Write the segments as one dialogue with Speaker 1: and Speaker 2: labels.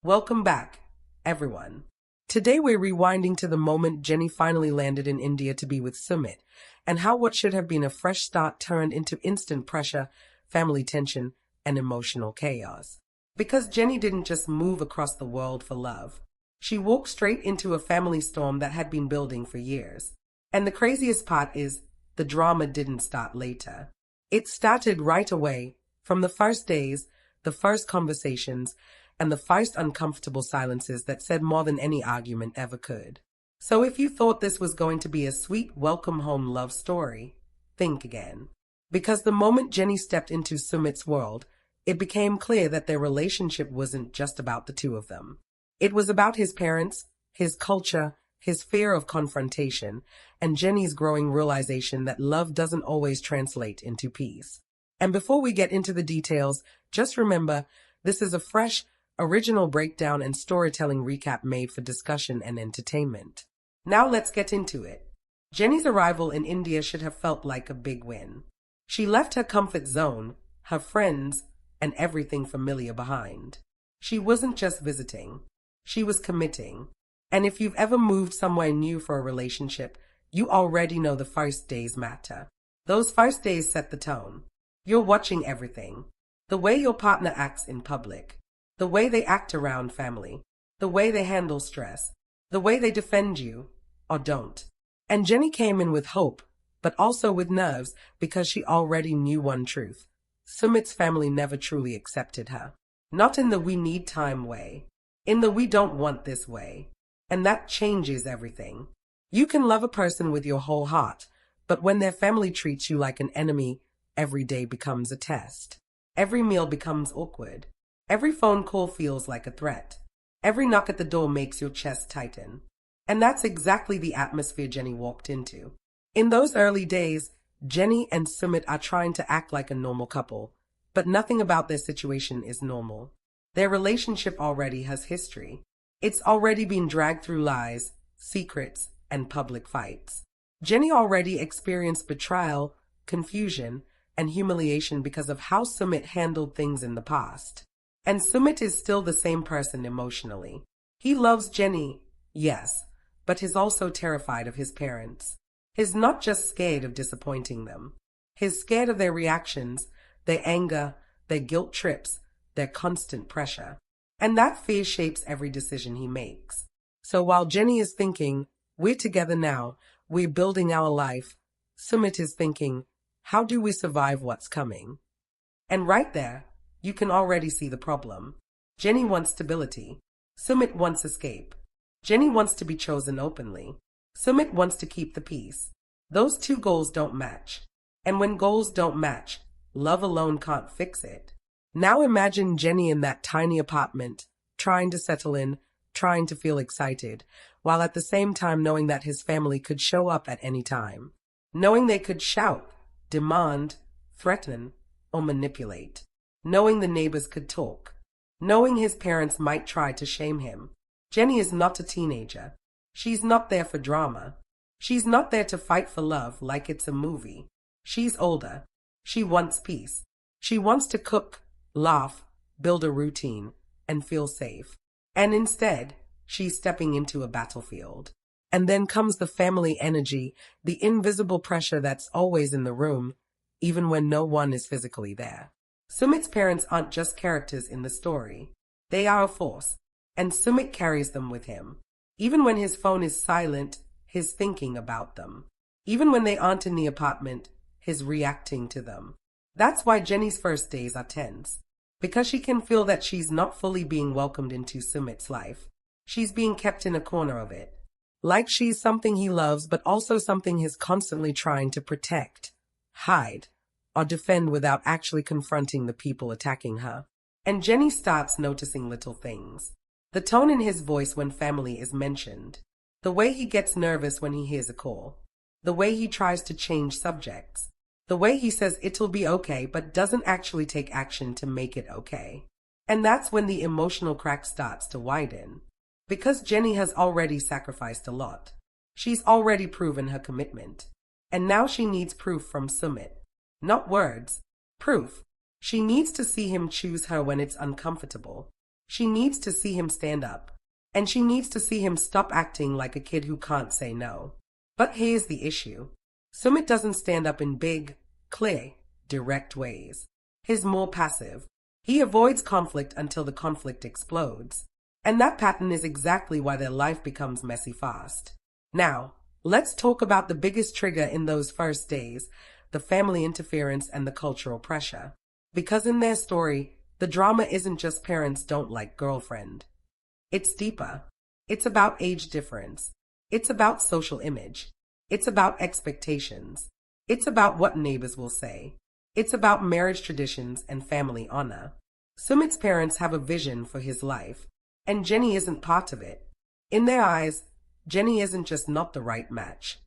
Speaker 1: Welcome back, everyone. Today we're rewinding to the moment Jenny finally landed in India to be with Sumit, and how what should have been a fresh start turned into instant pressure, family tension, and emotional chaos. Because Jenny didn't just move across the world for love. She walked straight into a family storm that had been building for years. And the craziest part is, the drama didn't start later. It started right away, from the first days, the first conversations, and the first uncomfortable silences that said more than any argument ever could. So if you thought this was going to be a sweet welcome home love story, think again. Because the moment Jenny stepped into Sumit's world, it became clear that their relationship wasn't just about the two of them. It was about his parents, his culture, his fear of confrontation, and Jenny's growing realization that love doesn't always translate into peace. And before we get into the details, just remember, this is a fresh, original breakdown and storytelling recap made for discussion and entertainment. Now let's get into it. Jenny's arrival in India should have felt like a big win. She left her comfort zone, her friends, and everything familiar behind. She wasn't just visiting. She was committing. And if you've ever moved somewhere new for a relationship, you already know the first days matter. Those first days set the tone. You're watching everything. The way your partner acts in public. The way they act around family. The way they handle stress. The way they defend you, or don't. And Jenny came in with hope, but also with nerves because she already knew one truth. Sumit's family never truly accepted her. Not in the we need time way. In the we don't want this way. And that changes everything. You can love a person with your whole heart, but when their family treats you like an enemy, every day becomes a test. Every meal becomes awkward. Every phone call feels like a threat. Every knock at the door makes your chest tighten. And that's exactly the atmosphere Jenny walked into. In those early days, Jenny and Sumit are trying to act like a normal couple, but nothing about their situation is normal. Their relationship already has history. It's already been dragged through lies, secrets, and public fights. Jenny already experienced betrayal, confusion, and humiliation because of how Sumit handled things in the past. And Sumit is still the same person emotionally. He loves Jenny, yes, but he's also terrified of his parents. He's not just scared of disappointing them. He's scared of their reactions, their anger, their guilt trips, their constant pressure. And that fear shapes every decision he makes. So while Jenny is thinking, we're together now, we're building our life, Sumit is thinking, how do we survive what's coming? And right there, you can already see the problem. Jenny wants stability. Sumit wants escape. Jenny wants to be chosen openly. Sumit wants to keep the peace. Those two goals don't match. And when goals don't match, love alone can't fix it. Now imagine Jenny in that tiny apartment, trying to settle in, trying to feel excited, while at the same time knowing that his family could show up at any time. Knowing they could shout, demand, threaten, or manipulate. Knowing the neighbors could talk. Knowing his parents might try to shame him. Jenny is not a teenager. She's not there for drama. She's not there to fight for love like it's a movie. She's older. She wants peace. She wants to cook, laugh, build a routine, and feel safe. And instead, she's stepping into a battlefield. And then comes the family energy, the invisible pressure that's always in the room, even when no one is physically there. Sumit's parents aren't just characters in the story. They are a force, and Sumit carries them with him. Even when his phone is silent, he's thinking about them. Even when they aren't in the apartment, he's reacting to them. That's why Jenny's first days are tense. Because she can feel that she's not fully being welcomed into Sumit's life. She's being kept in a corner of it. Like she's something he loves, but also something he's constantly trying to protect, hide, or defend without actually confronting the people attacking her. And Jenny starts noticing little things. The tone in his voice when family is mentioned. The way he gets nervous when he hears a call. The way he tries to change subjects. The way he says it'll be okay but doesn't actually take action to make it okay. And that's when the emotional crack starts to widen. Because Jenny has already sacrificed a lot. She's already proven her commitment. And now she needs proof from Sumit. Not words. Proof. She needs to see him choose her when it's uncomfortable. She needs to see him stand up. And she needs to see him stop acting like a kid who can't say no. But here's the issue. Sumit doesn't stand up in big, clear, direct ways. He's more passive. He avoids conflict until the conflict explodes. And that pattern is exactly why their life becomes messy fast. Now, let's talk about the biggest trigger in those first days, the family interference and the cultural pressure. Because in their story, the drama isn't just parents don't like girlfriend. It's deeper. It's about age difference. It's about social image. It's about expectations. It's about what neighbors will say. It's about marriage traditions and family honor. Sumit's parents have a vision for his life, and Jenny isn't part of it. In their eyes, Jenny isn't just not the right match.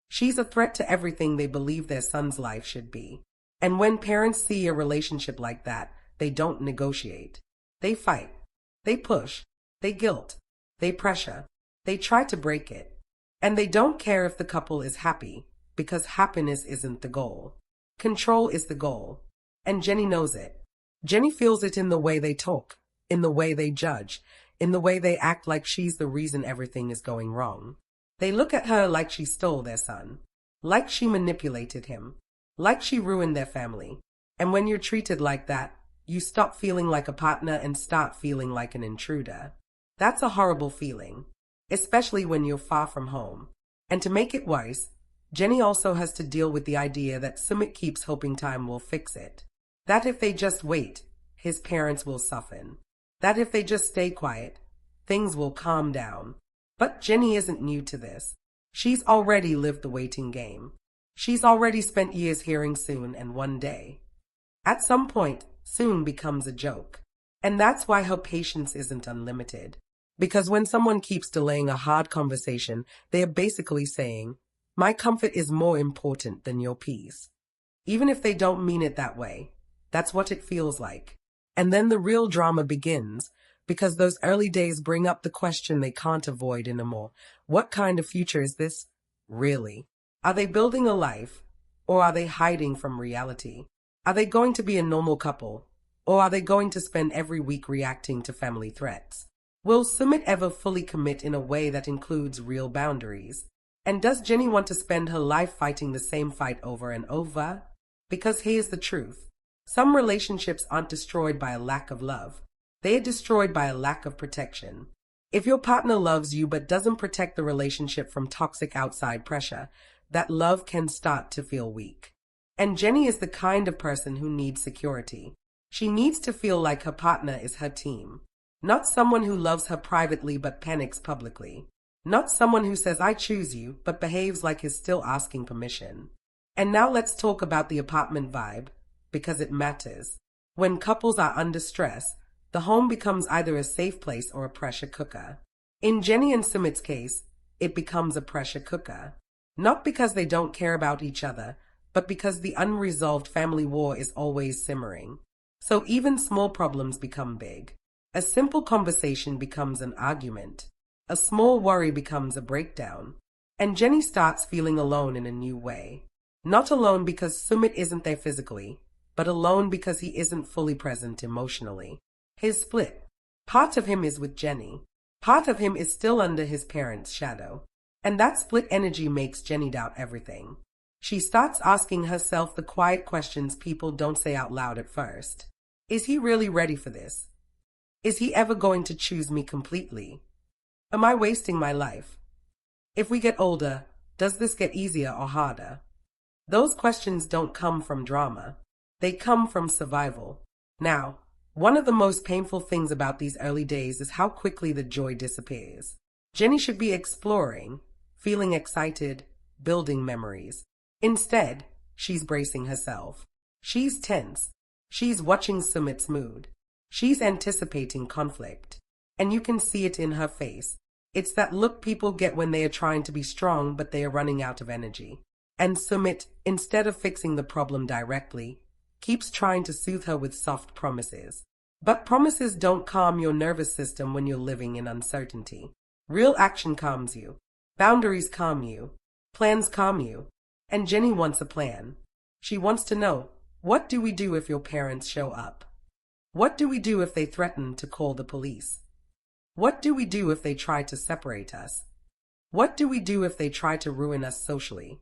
Speaker 1: She's a threat to everything they believe their son's life should be. And when parents see a relationship like that, they don't negotiate. They fight. They push. They guilt. They pressure. They try to break it. And they don't care if the couple is happy, because happiness isn't the goal. Control is the goal. And Jenny knows it. Jenny feels it in the way they talk, in the way they judge, in the way they act like she's the reason everything is going wrong. They look at her like she stole their son, like she manipulated him, like she ruined their family. And when you're treated like that, you stop feeling like a partner and start feeling like an intruder. That's a horrible feeling, especially when you're far from home. And to make it worse, Jenny also has to deal with the idea that Sumit keeps hoping time will fix it. That if they just wait, his parents will soften. That if they just stay quiet, things will calm down. But Jenny isn't new to this. She's already lived the waiting game. She's already spent years hearing soon and one day. At some point, soon becomes a joke. And that's why her patience isn't unlimited. Because when someone keeps delaying a hard conversation, they are basically saying, my comfort is more important than your peace. Even if they don't mean it that way, that's what it feels like. And then the real drama begins, because those early days bring up the question they can't avoid anymore. What kind of future is this, really? Are they building a life, or are they hiding from reality? Are they going to be a normal couple, or are they going to spend every week reacting to family threats? Will Sumit ever fully commit in a way that includes real boundaries? And does Jenny want to spend her life fighting the same fight over and over? Because here's the truth. Some relationships aren't destroyed by a lack of love. They are destroyed by a lack of protection. If your partner loves you but doesn't protect the relationship from toxic outside pressure, that love can start to feel weak. And Jenny is the kind of person who needs security. She needs to feel like her partner is her team. Not someone who loves her privately but panics publicly. Not someone who says, I choose you, but behaves like he's still asking permission. And now let's talk about the apartment vibe, because it matters. When couples are under stress, the home becomes either a safe place or a pressure cooker. In Jenny and Sumit's case, it becomes a pressure cooker. Not because they don't care about each other, but because the unresolved family war is always simmering. So even small problems become big. A simple conversation becomes an argument. A small worry becomes a breakdown. And Jenny starts feeling alone in a new way. Not alone because Sumit isn't there physically, but alone because he isn't fully present emotionally. He's split. Part of him is with Jenny. Part of him is still under his parents' shadow. And that split energy makes Jenny doubt everything. She starts asking herself the quiet questions people don't say out loud at first. Is he really ready for this? Is he ever going to choose me completely? Am I wasting my life? If we get older, does this get easier or harder? Those questions don't come from drama. They come from survival. Now, one of the most painful things about these early days is how quickly the joy disappears. Jenny should be exploring, feeling excited, building memories. Instead, she's bracing herself. She's tense. She's watching Sumit's mood. She's anticipating conflict. And you can see it in her face. It's that look people get when they are trying to be strong but they are running out of energy. And Sumit, instead of fixing the problem directly, keeps trying to soothe her with soft promises. But promises don't calm your nervous system when you're living in uncertainty. Real action calms you. Boundaries calm you. Plans calm you. And Jenny wants a plan. She wants to know, what do we do if your parents show up? What do we do if they threaten to call the police? What do we do if they try to separate us? What do we do if they try to ruin us socially?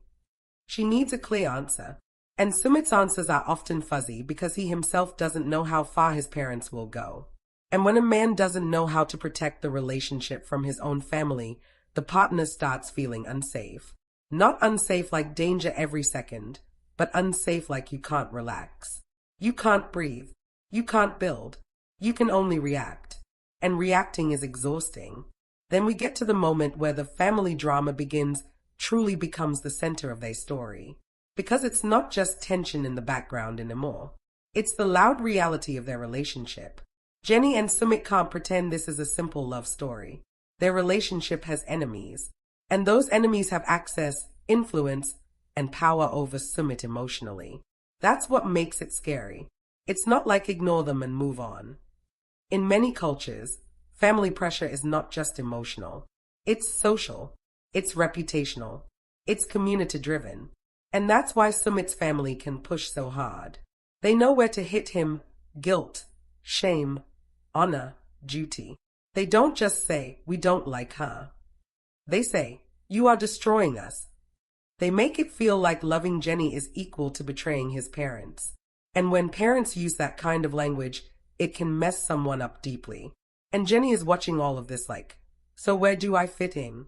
Speaker 1: She needs a clear answer. And Sumit's answers are often fuzzy because he himself doesn't know how far his parents will go. And when a man doesn't know how to protect the relationship from his own family, the partner starts feeling unsafe. Not unsafe like danger every second, but unsafe like you can't relax. You can't breathe. You can't build. You can only react. And reacting is exhausting. Then we get to the moment where the family drama truly becomes the center of their story. Because it's not just tension in the background anymore. It's the loud reality of their relationship. Jenny and Sumit can't pretend this is a simple love story. Their relationship has enemies. And those enemies have access, influence, and power over Sumit emotionally. That's what makes it scary. It's not like ignore them and move on. In many cultures, family pressure is not just emotional. It's social. It's reputational. It's community-driven. And that's why Sumit's family can push so hard. They know where to hit him: guilt, shame, honor, duty. They don't just say, "We don't like her." They say, "You are destroying us." They make it feel like loving Jenny is equal to betraying his parents. And when parents use that kind of language, it can mess someone up deeply. And Jenny is watching all of this like, so where do I fit in?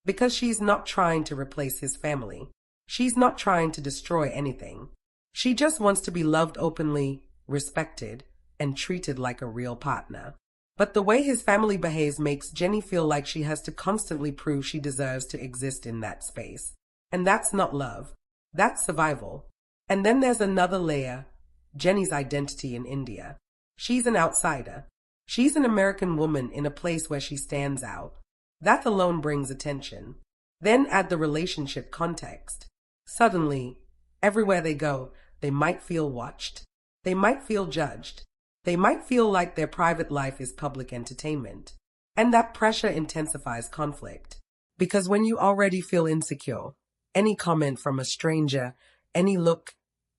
Speaker 1: Because she's not trying to replace his family. She's not trying to destroy anything. She just wants to be loved openly, respected, and treated like a real partner. But the way his family behaves makes Jenny feel like she has to constantly prove she deserves to exist in that space. And that's not love. That's survival. And then there's another layer: Jenny's identity in India. She's an outsider. She's an American woman in a place where she stands out. That alone brings attention. Then add the relationship context. Suddenly, everywhere they go, they might feel watched. They might feel judged. They might feel like their private life is public entertainment. And that pressure intensifies conflict. Because when you already feel insecure, any comment from a stranger, any look,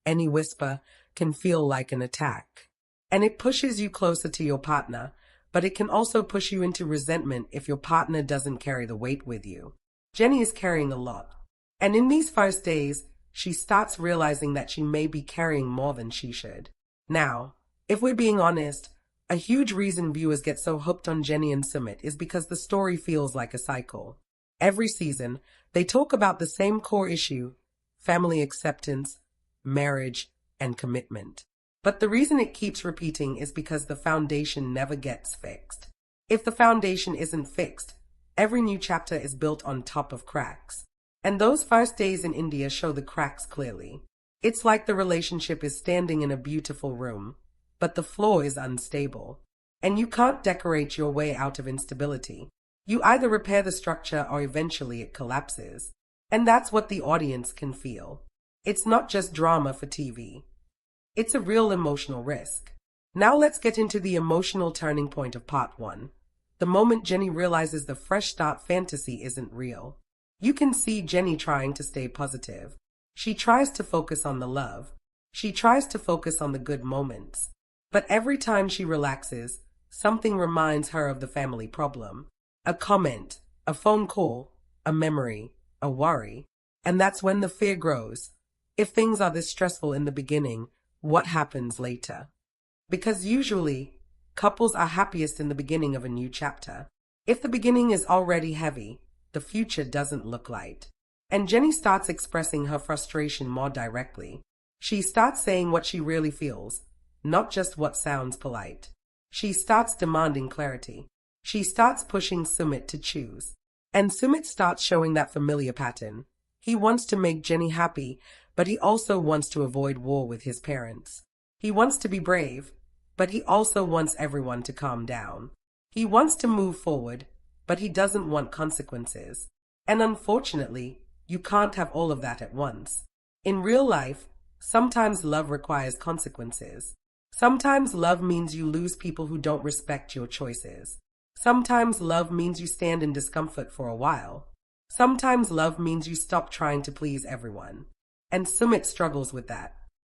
Speaker 1: any whisper can feel like an attack. And it pushes you closer to your partner, but it can also push you into resentment if your partner doesn't carry the weight with you. Jenny is carrying a lot. And in these first days, she starts realizing that she may be carrying more than she should. Now, if we're being honest, a huge reason viewers get so hooked on Jenny and Sumit is because the story feels like a cycle. Every season, they talk about the same core issue: family acceptance, marriage, and commitment. But the reason it keeps repeating is because the foundation never gets fixed. If the foundation isn't fixed, every new chapter is built on top of cracks. And those first days in India show the cracks clearly. It's like the relationship is standing in a beautiful room, but the floor is unstable. And you can't decorate your way out of instability. You either repair the structure or eventually it collapses. And that's what the audience can feel. It's not just drama for TV. It's a real emotional risk. Now let's get into the emotional turning point of part 1. The moment Jenny realizes the fresh start fantasy isn't real. You can see Jenny trying to stay positive. She tries to focus on the love. She tries to focus on the good moments. But every time she relaxes, something reminds her of the family problem. A comment, a phone call, a memory, a worry. And that's when the fear grows. If things are this stressful in the beginning, what happens later? Because usually, couples are happiest in the beginning of a new chapter. If the beginning is already heavy, the future doesn't look light. And Jenny starts expressing her frustration more directly. She starts saying what she really feels, not just what sounds polite. She starts demanding clarity. She starts pushing Sumit to choose. And Sumit starts showing that familiar pattern. He wants to make Jenny happy, but he also wants to avoid war with his parents. He wants to be brave, but he also wants everyone to calm down. He wants to move forward, but he doesn't want consequences. And unfortunately, you can't have all of that at once. In real life, sometimes love requires consequences. Sometimes love means you lose people who don't respect your choices. Sometimes love means you stand in discomfort for a while. Sometimes love means you stop trying to please everyone. And Sumit struggles with that.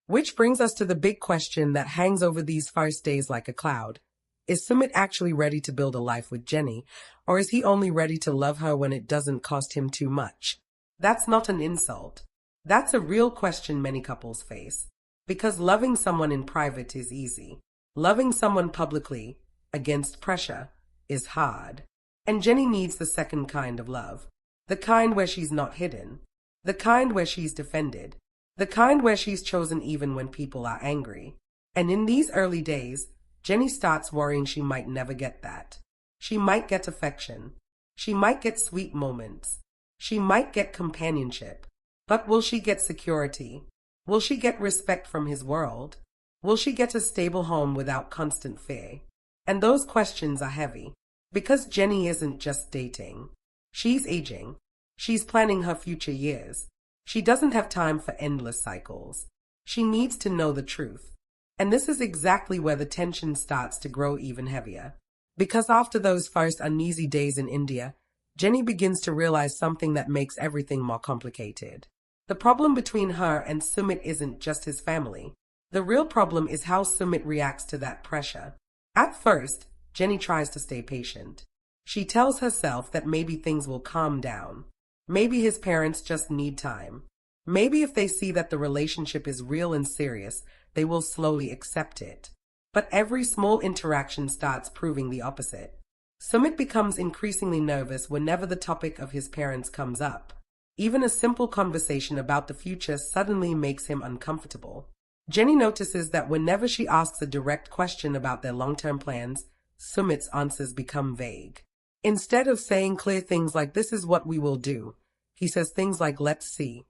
Speaker 1: Which brings us to the big question that hangs over these first days like a cloud. Is Sumit actually ready to build a life with Jenny, or is he only ready to love her when it doesn't cost him too much? That's not an insult. That's a real question many couples face. Because loving someone in private is easy. Loving someone publicly, against pressure, is hard. And Jenny needs the second kind of love. The kind where she's not hidden. The kind where she's defended. The kind where she's chosen even when people are angry. And in these early days, Jenny starts worrying she might never get that. She might get affection. She might get sweet moments. She might get companionship. But will she get security? Will she get respect from his world? Will she get a stable home without constant fear? And those questions are heavy. Because Jenny isn't just dating. She's aging. She's planning her future years. She doesn't have time for endless cycles. She needs to know the truth. And this is exactly where the tension starts to grow even heavier. Because after those first uneasy days in India, Jenny begins to realize something that makes everything more complicated. The problem between her and Sumit isn't just his family. The real problem is how Sumit reacts to that pressure. At first, Jenny tries to stay patient. She tells herself that maybe things will calm down. Maybe his parents just need time. Maybe if they see that the relationship is real and serious, they will slowly accept it. But every small interaction starts proving the opposite. Sumit becomes increasingly nervous whenever the topic of his parents comes up. Even a simple conversation about the future suddenly makes him uncomfortable. Jenny notices that whenever she asks a direct question about their long-term plans, Sumit's answers become vague. Instead of saying clear things like "this is what we will do," he says things like "let's see,"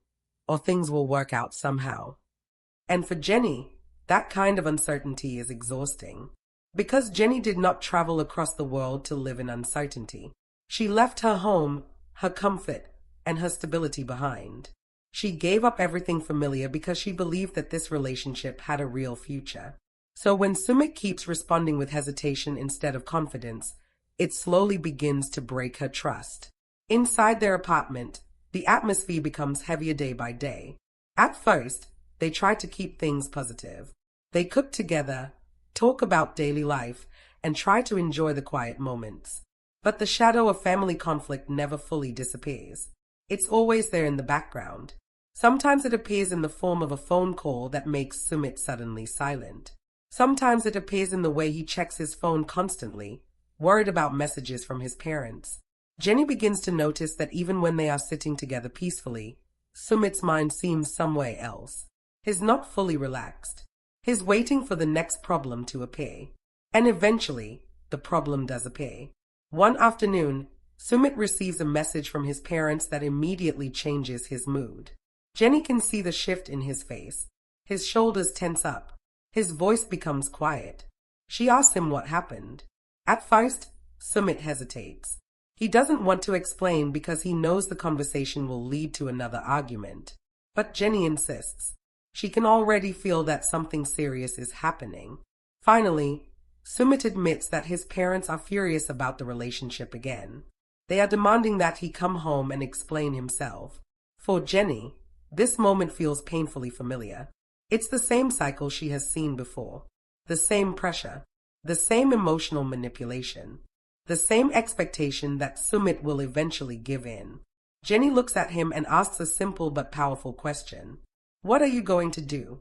Speaker 1: or "things will work out somehow." And for Jenny, that kind of uncertainty is exhausting. Because Jenny did not travel across the world to live in uncertainty. She left her home, her comfort, and her stability behind. She gave up everything familiar because she believed that this relationship had a real future. So when Sumit keeps responding with hesitation instead of confidence, it slowly begins to break her trust. Inside their apartment, the atmosphere becomes heavier day by day. At first, they try to keep things positive. They cook together, talk about daily life, and try to enjoy the quiet moments. But the shadow of family conflict never fully disappears. It's always there in the background. Sometimes it appears in the form of a phone call that makes Sumit suddenly silent. Sometimes it appears in the way he checks his phone constantly, worried about messages from his parents. Jenny begins to notice that even when they are sitting together peacefully, Sumit's mind seems somewhere else. He's not fully relaxed. He's waiting for the next problem to appear. And eventually, the problem does appear. One afternoon, Sumit receives a message from his parents that immediately changes his mood. Jenny can see the shift in his face. His shoulders tense up. His voice becomes quiet. She asks him what happened. At first, Sumit hesitates. He doesn't want to explain because he knows the conversation will lead to another argument. But Jenny insists. She can already feel that something serious is happening. Finally, Sumit admits that his parents are furious about the relationship again. They are demanding that he come home and explain himself. For Jenny, this moment feels painfully familiar. It's the same cycle she has seen before. The same pressure. The same emotional manipulation. The same expectation that Sumit will eventually give in. Jenny looks at him and asks a simple but powerful question. What are you going to do?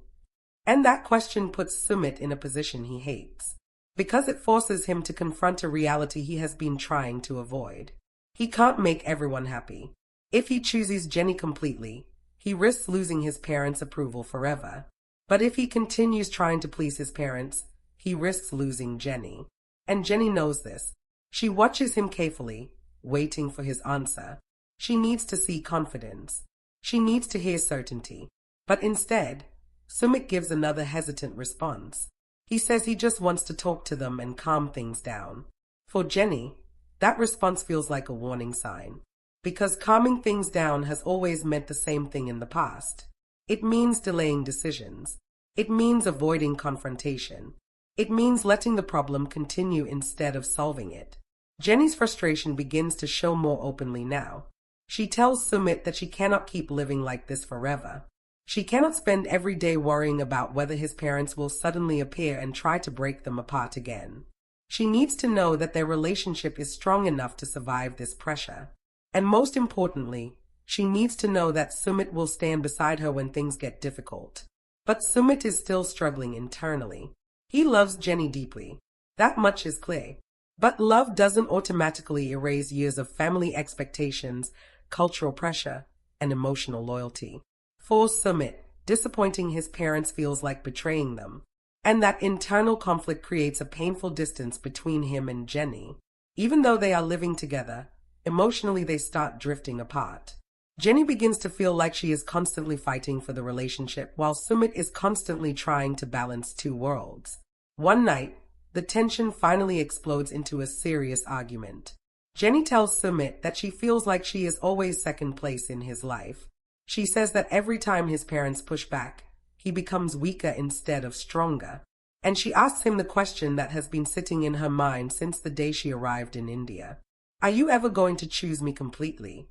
Speaker 1: And that question puts Sumit in a position he hates. Because it forces him to confront a reality he has been trying to avoid. He can't make everyone happy. If he chooses Jenny completely, he risks losing his parents' approval forever. But if he continues trying to please his parents, he risks losing Jenny. And Jenny knows this. She watches him carefully, waiting for his answer. She needs to see confidence. She needs to hear certainty. But instead, Sumit gives another hesitant response. He says he just wants to talk to them and calm things down. For Jenny, that response feels like a warning sign. Because calming things down has always meant the same thing in the past. It means delaying decisions. It means avoiding confrontation. It means letting the problem continue instead of solving it. Jenny's frustration begins to show more openly now. She tells Sumit that she cannot keep living like this forever. She cannot spend every day worrying about whether his parents will suddenly appear and try to break them apart again. She needs to know that their relationship is strong enough to survive this pressure. And most importantly, she needs to know that Sumit will stand beside her when things get difficult. But Sumit is still struggling internally. He loves Jenny deeply. That much is clear. But love doesn't automatically erase years of family expectations, cultural pressure, and emotional loyalty. For Sumit, disappointing his parents feels like betraying them. And that internal conflict creates a painful distance between him and Jenny. Even though they are living together, emotionally they start drifting apart. Jenny begins to feel like she is constantly fighting for the relationship while Sumit is constantly trying to balance two worlds. One night, the tension finally explodes into a serious argument. Jenny tells Sumit that she feels like she is always second place in his life. She says that every time his parents push back, he becomes weaker instead of stronger. And she asks him the question that has been sitting in her mind since the day she arrived in India. Are you ever going to choose me completely?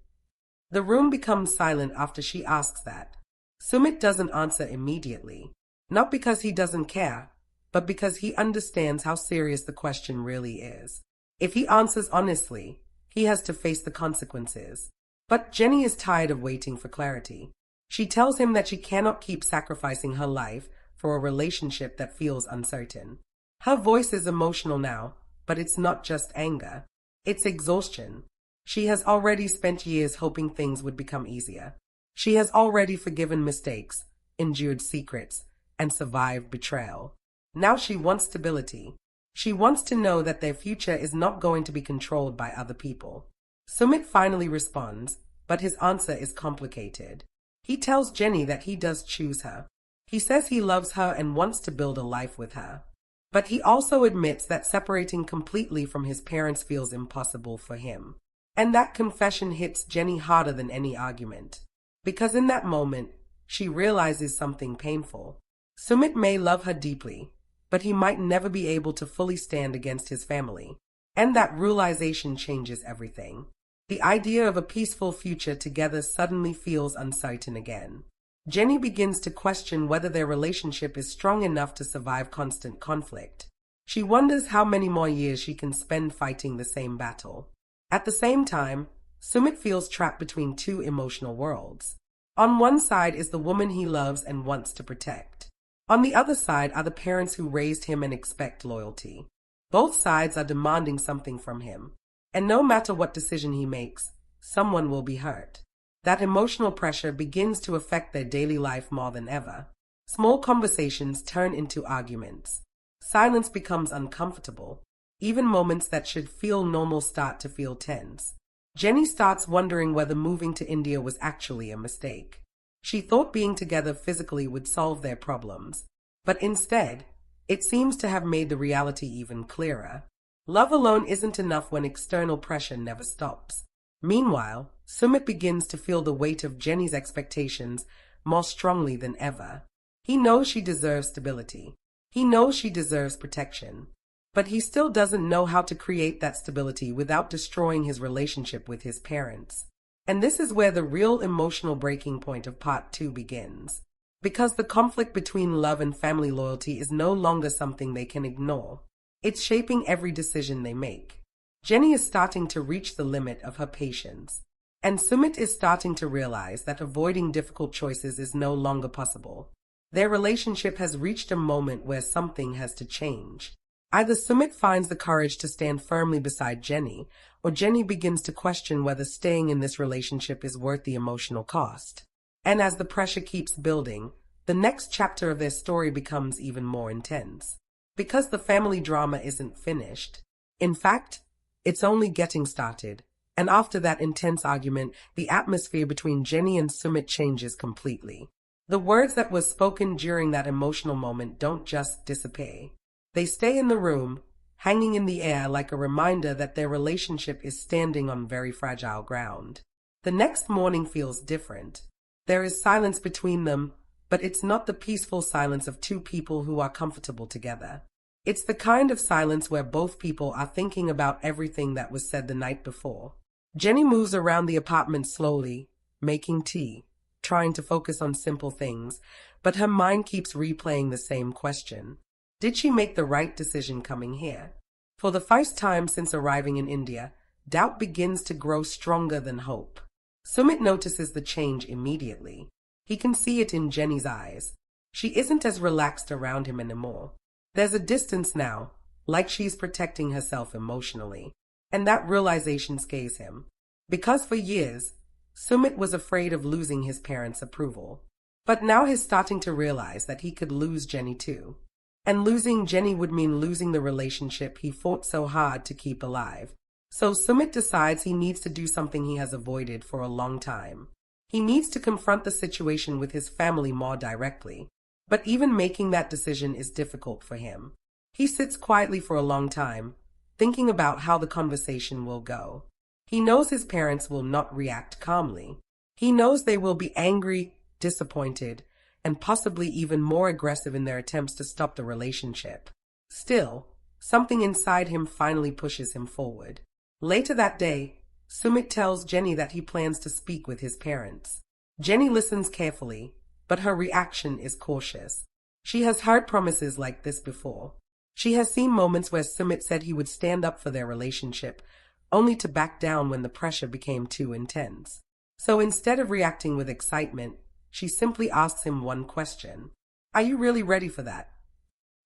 Speaker 1: The room becomes silent after she asks that. Sumit doesn't answer immediately. Not because he doesn't care, but because he understands how serious the question really is. If he answers honestly, he has to face the consequences. But Jenny is tired of waiting for clarity. She tells him that she cannot keep sacrificing her life for a relationship that feels uncertain. Her voice is emotional now, but it's not just anger. It's exhaustion. She has already spent years hoping things would become easier. She has already forgiven mistakes, endured secrets, and survived betrayal. Now she wants stability. She wants to know that their future is not going to be controlled by other people. Sumit finally responds, but his answer is complicated. He tells Jenny that he does choose her. He says he loves her and wants to build a life with her. But he also admits that separating completely from his parents feels impossible for him. And that confession hits Jenny harder than any argument. Because in that moment, she realizes something painful. Sumit may love her deeply, but he might never be able to fully stand against his family. And that realization changes everything. The idea of a peaceful future together suddenly feels uncertain again. Jenny begins to question whether their relationship is strong enough to survive constant conflict. She wonders how many more years she can spend fighting the same battle. At the same time, Sumit feels trapped between two emotional worlds. On one side is the woman he loves and wants to protect. On the other side are the parents who raised him and expect loyalty. Both sides are demanding something from him. And no matter what decision he makes, someone will be hurt. That emotional pressure begins to affect their daily life more than ever. Small conversations turn into arguments. Silence becomes uncomfortable. Even moments that should feel normal start to feel tense. Jenny starts wondering whether moving to India was actually a mistake. She thought being together physically would solve their problems. But instead, it seems to have made the reality even clearer. Love alone isn't enough when external pressure never stops. Meanwhile, Sumit begins to feel the weight of Jenny's expectations more strongly than ever. He knows she deserves stability. He knows she deserves protection. But he still doesn't know how to create that stability without destroying his relationship with his parents. And this is where the real emotional breaking point of part 2 begins. Because the conflict between love and family loyalty is no longer something they can ignore. It's shaping every decision they make. Jenny is starting to reach the limit of her patience. And Sumit is starting to realize that avoiding difficult choices is no longer possible. Their relationship has reached a moment where something has to change. Either Sumit finds the courage to stand firmly beside Jenny, or Jenny begins to question whether staying in this relationship is worth the emotional cost. And as the pressure keeps building, the next chapter of their story becomes even more intense. Because the family drama isn't finished. In fact, it's only getting started. And after that intense argument, the atmosphere between Jenny and Sumit changes completely. The words that were spoken during that emotional moment don't just disappear. They stay in the room, hanging in the air like a reminder that their relationship is standing on very fragile ground. The next morning feels different. There is silence between them, but it's not the peaceful silence of two people who are comfortable together. It's the kind of silence where both people are thinking about everything that was said the night before. Jenny moves around the apartment slowly, making tea, trying to focus on simple things, but her mind keeps replaying the same question. Did she make the right decision coming here? For the first time since arriving in India, doubt begins to grow stronger than hope. Sumit notices the change immediately. He can see it in Jenny's eyes. She isn't as relaxed around him anymore. There's a distance now, like she's protecting herself emotionally. And that realization scares him. Because for years, Sumit was afraid of losing his parents' approval. But now he's starting to realize that he could lose Jenny too. And losing Jenny would mean losing the relationship he fought so hard to keep alive. So Sumit decides he needs to do something he has avoided for a long time. He needs to confront the situation with his family more directly. But even making that decision is difficult for him. He sits quietly for a long time, thinking about how the conversation will go. He knows his parents will not react calmly. He knows they will be angry, disappointed, and possibly even more aggressive in their attempts to stop the relationship. Still, something inside him finally pushes him forward. Later that day, Sumit tells Jenny that he plans to speak with his parents. Jenny listens carefully, but her reaction is cautious. She has heard promises like this before. She has seen moments where Sumit said he would stand up for their relationship, only to back down when the pressure became too intense. So instead of reacting with excitement, she simply asks him one question. Are you really ready for that?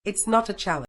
Speaker 1: It's not a challenge.